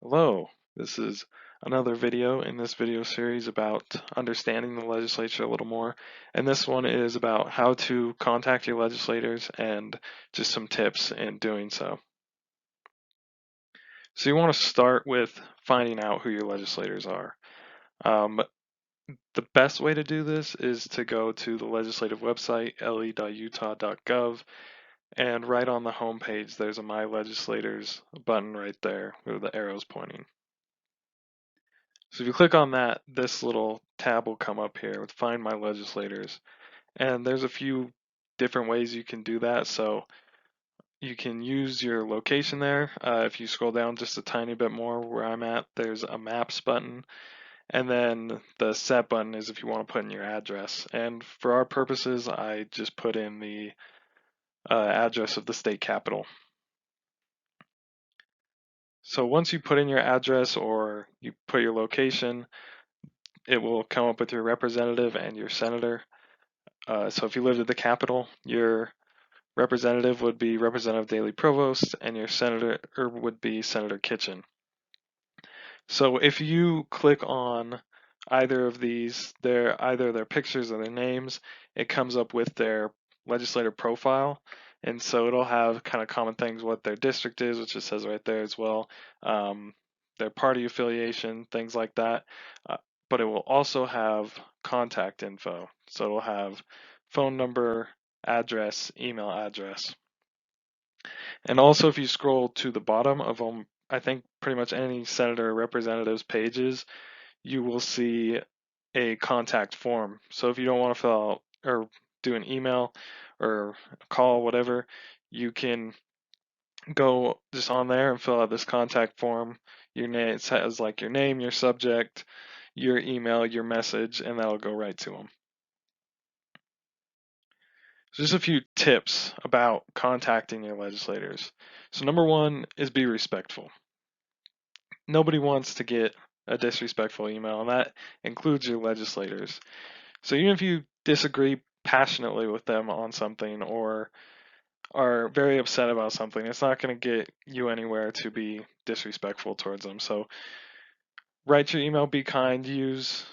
Hello, this is another video in this video series about understanding the legislature a little more. And this one is about how to contact your legislators and just some tips in doing so. So you want to start with finding out who your legislators are. Um, the best way to do this is to go to the legislative website, le.utah.gov, and right on the home page there's a My Legislators button right there where the arrow's pointing. So if you click on that, this little tab will come up here with Find My Legislators. And there's a few different ways you can do that. So you can use your location there. If you scroll down just a tiny bit more where I'm at, there's a Maps button. And then the Set button is if you want to put in your address. And for our purposes, I just put in the address of the state capital. So once you put in your address or you put your location, it will come up with your representative and your senator. So if you lived at the Capitol, your representative would be Representative Daley Provost, and your senator would be Senator Kitchen. So if you click on either of these, either their pictures or their names, it comes up with their legislator profile. And so it'll have kind of common things, what their district is, which it says right there as well, their party affiliation, things like that. But it will also have contact info. So it'll have phone number, address, email address. And also if you scroll to the bottom of I think pretty much any senator or representative's pages, you will see a contact form. So if you don't want to fill out or do an email or a call, whatever, you can go just on there and fill out this contact form. Your name, it says like your name, your subject, your email, your message, and that'll go right to them. So just a few tips about contacting your legislators. So number one is be respectful. Nobody wants to get a disrespectful email, and that includes your legislators. So even if you disagree passionately with them on something or are very upset about something, it's not going to get you anywhere to be disrespectful towards them. So write your email, be kind, use,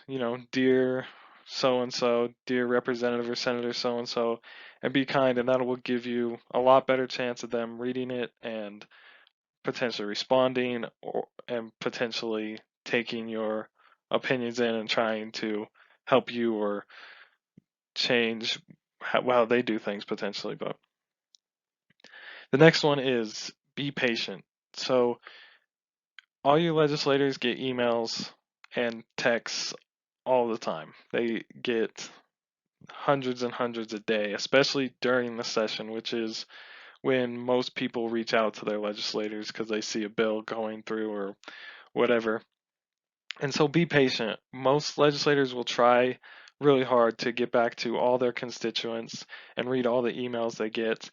dear so and so, dear representative or senator so and be kind, and that will give you a lot better chance of them reading it and potentially responding and potentially taking your opinions in and trying to help you or change how they do things potentially. But the next one is be patient. So all your legislators get emails and texts all the time. They get hundreds and hundreds a day, especially during the session, which is when most people reach out to their legislators because they see a bill going through or whatever. And so be patient. Most legislators will try really hard to get back to all their constituents and read all the emails they get,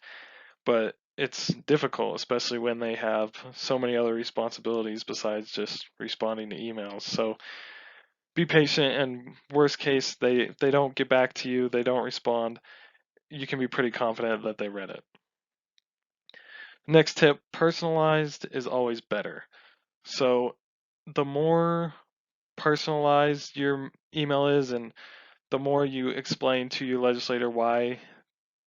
but it's difficult, especially when they have so many other responsibilities besides just responding to emails. So be patient, and worst case, they don't get back to you, they don't respond. You can be pretty confident that they read it. Next tip, personalized is always better. So the more personalized your email is and the more you explain to your legislator why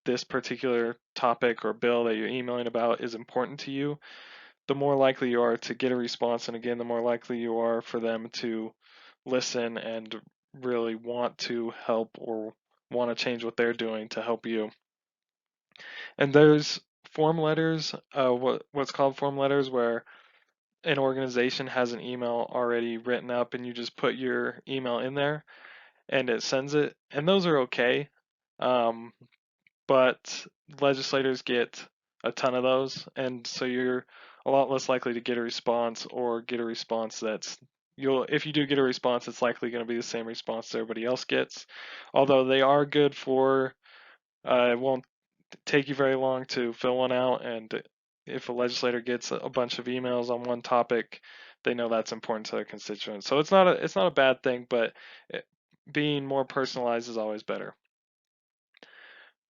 this particular topic or bill that you're emailing about is important to you, the more likely you are to get a response. And again, the more likely you are for them to listen and really want to help or want to change what they're doing to help you. And there's form letters, what's called form letters, where an organization has an email already written up and you just put your email in there and it sends it. And those are okay. Um, but legislators get a ton of those, and so you're a lot less likely to get a response or get a response that's if you do get a response, it's likely going to be the same response everybody else gets. Although they are good for, it won't take you very long to fill one out, and if a legislator gets a bunch of emails on one topic, they know that's important to their constituents. So it's not a bad thing, but being more personalized is always better.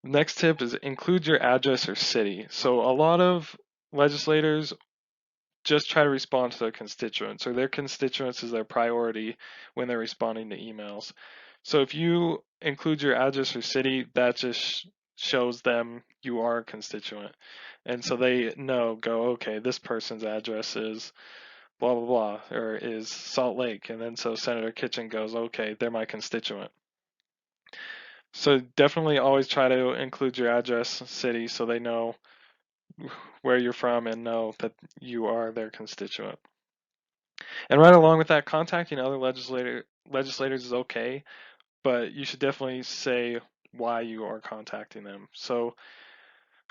Next tip is include your address or city. So a lot of legislators just try to respond to their constituents, or their constituents is their priority when they're responding to emails. So if you include your address or city, that just shows them you are a constituent. And so they go, okay, this person's address is blah, blah, blah, or is Salt Lake. And then so Senator Kitchen goes, okay, they're my constituent. So definitely always try to include your address, city, so they know where you're from and know that you are their constituent. And right along with that, contacting other legislators is okay, but you should definitely say why you are contacting them. So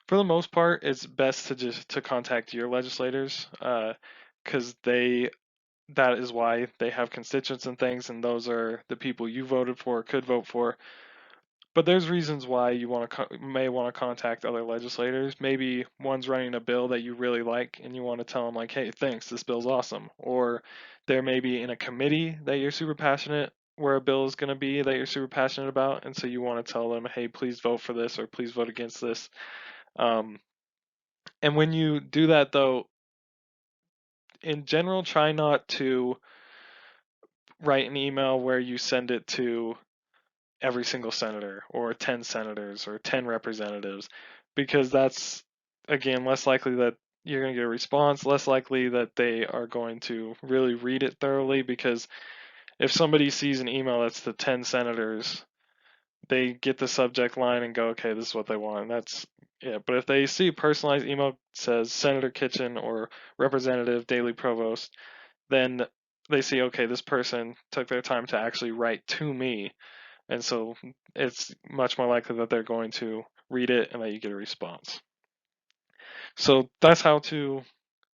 for the most part, it's best to just to contact your legislators, because that is why they have constituents and things, and those are the people you voted for, could vote for. But there's reasons why you may want to contact other legislators. Maybe one's running a bill that you really like, and you want to tell them like, "Hey, thanks, this bill's awesome." Or they're maybe in a committee that you're super passionate where a bill is going to be that you're super passionate about, and so you want to tell them, "Hey, please vote for this," or "Please vote against this." Um, and when you do that, though, in general, try not to write an email where you send it to every single senator or 10 senators or 10 representatives, because that's, again, less likely that you're going to get a response, less likely that they are going to really read it thoroughly, because if somebody sees an email that's to 10 senators, they get the subject line and go, okay, this is what they want, and that's it. But if they see a personalized email that says Senator Kitchen or Representative Daley Provost, then they see, okay, this person took their time to actually write to me, and so it's much more likely that they're going to read it and that you get a response. So that's how to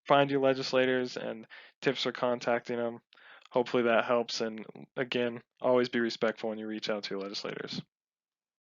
find your legislators and tips for contacting them. Hopefully that helps. And again, always be respectful when you reach out to your legislators.